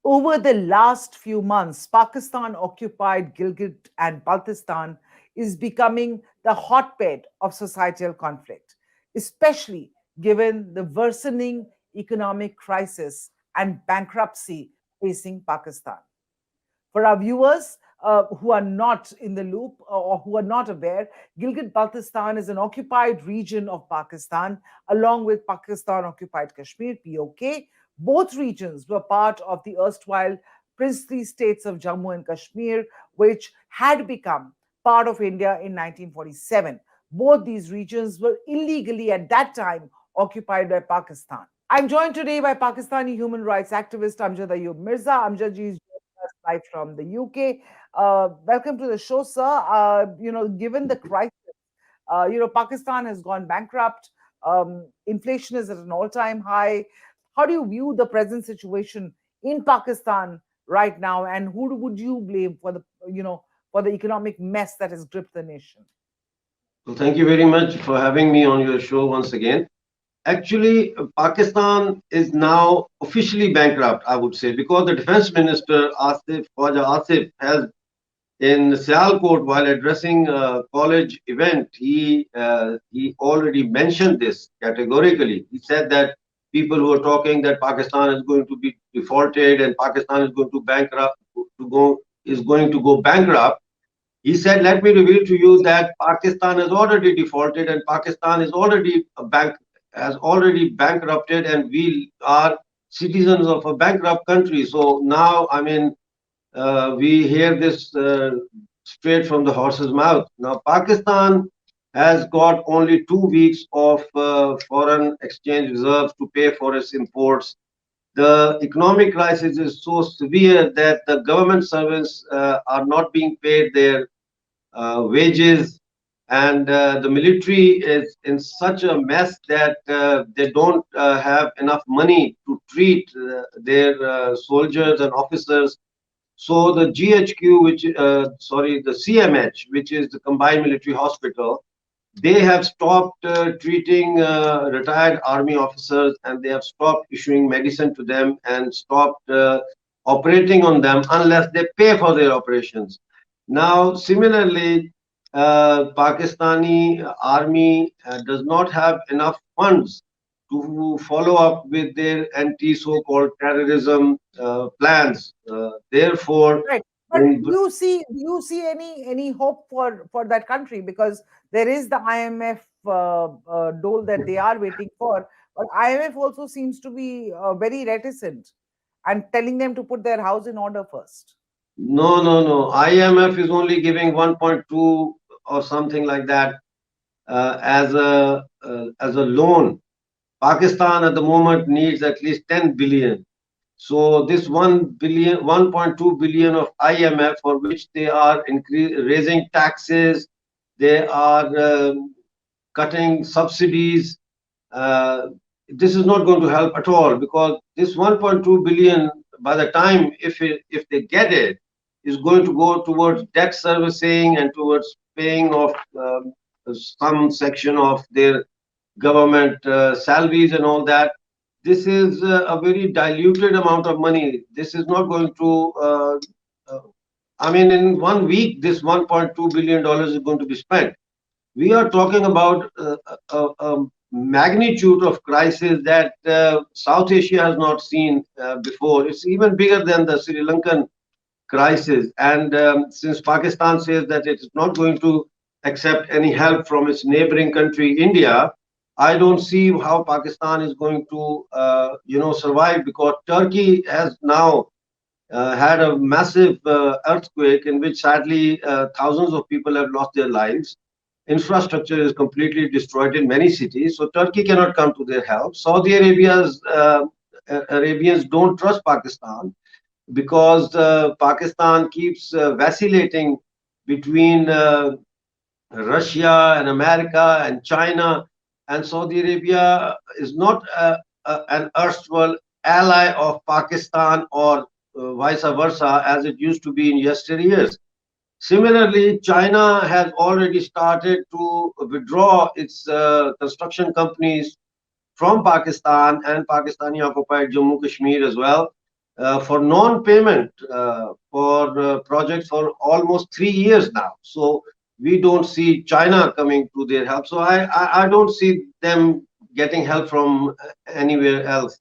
Over the last few months, Pakistan occupied Gilgit and Baltistan is becoming the hotbed of societal conflict, especially given the worsening economic crisis and bankruptcy facing Pakistan. For our viewers who are not in the loop or who are not aware, Gilgit Baltistan is an occupied region of Pakistan, along with Pakistan occupied Kashmir, POK. Both regions were part of the erstwhile princely states of Jammu and Kashmir, which had become part of India in 1947. Both these regions were illegally at that time occupied by Pakistan. I'm joined today by Pakistani human rights activist Amjad Ayub Mirza. Amjad ji is joining us live from the UK. Welcome to the show, sir. Given the crisis, Pakistan has gone bankrupt. Inflation is at an all-time high. How do you view the present situation in Pakistan right now, and who would you blame for the economic mess that has gripped the nation? Well, thank you very much for having me on your show once again. Actually, Pakistan is now officially bankrupt, I would say, because the Defense Minister Khwaja Asif has in Sialkot, while addressing a college event, he already mentioned this categorically. He said that people who are talking that Pakistan is going to be defaulted and Pakistan is going to bankrupt is going to go bankrupt. He said, "Let me reveal to you that Pakistan has already defaulted and Pakistan is already a bank has already bankrupted, and we are citizens of a bankrupt country." So now, I mean, we hear this straight from the horse's mouth. Now, Pakistan has got only 2 weeks of foreign exchange reserves to pay for its imports. The economic crisis is so severe that the government servants are not being paid their wages, and the military is in such a mess that they don't have enough money to treat their soldiers and officers. So the the CMH, which is the Combined Military Hospital, they have stopped treating retired army officers, and they have stopped issuing medicine to them and stopped operating on them unless they pay for their operations. Now, similarly, Pakistani army does not have enough funds to follow up with their anti so-called terrorism plans. Therefore, Right. But in do you see any hope for that country? Because there is the IMF dole that they are waiting for, but IMF also seems to be very reticent and telling them to put their house in order first. No, no, no. IMF is only giving 1.2 or something like that as a loan. Pakistan at the moment needs at least 10 billion. So this 1.2 billion of IMF, for which they are raising taxes, they are cutting subsidies. Uh, this is not going to help at all, because this 1.2 billion, by the time if they get it, is going to go towards debt servicing and towards paying off some section of their government salaries and all that. This is a very diluted amount of money. This is not going to, uh, I mean, in 1 week, this $1.2 billion is going to be spent. We are talking about a magnitude of crisis that South Asia has not seen before. It's even bigger than the Sri Lankan crisis. And since Pakistan says that it is not going to accept any help from its neighboring country, India, I don't see how Pakistan is going to, survive, because Turkey has now had a massive earthquake in which sadly thousands of people have lost their lives. Infrastructure is completely destroyed in many cities, so Turkey cannot come to their help. Saudi Arabians don't trust Pakistan, because Pakistan keeps vacillating between Russia and America and China, and Saudi Arabia is not an erstwhile ally of Pakistan, or vice versa, as it used to be in yesteryears. Similarly, China has already started to withdraw its construction companies from Pakistan and Pakistani occupied Jammu Kashmir as well. for non-payment for projects for almost 3 years now. So we don't see China coming to their help. So I don't see them getting help from anywhere else.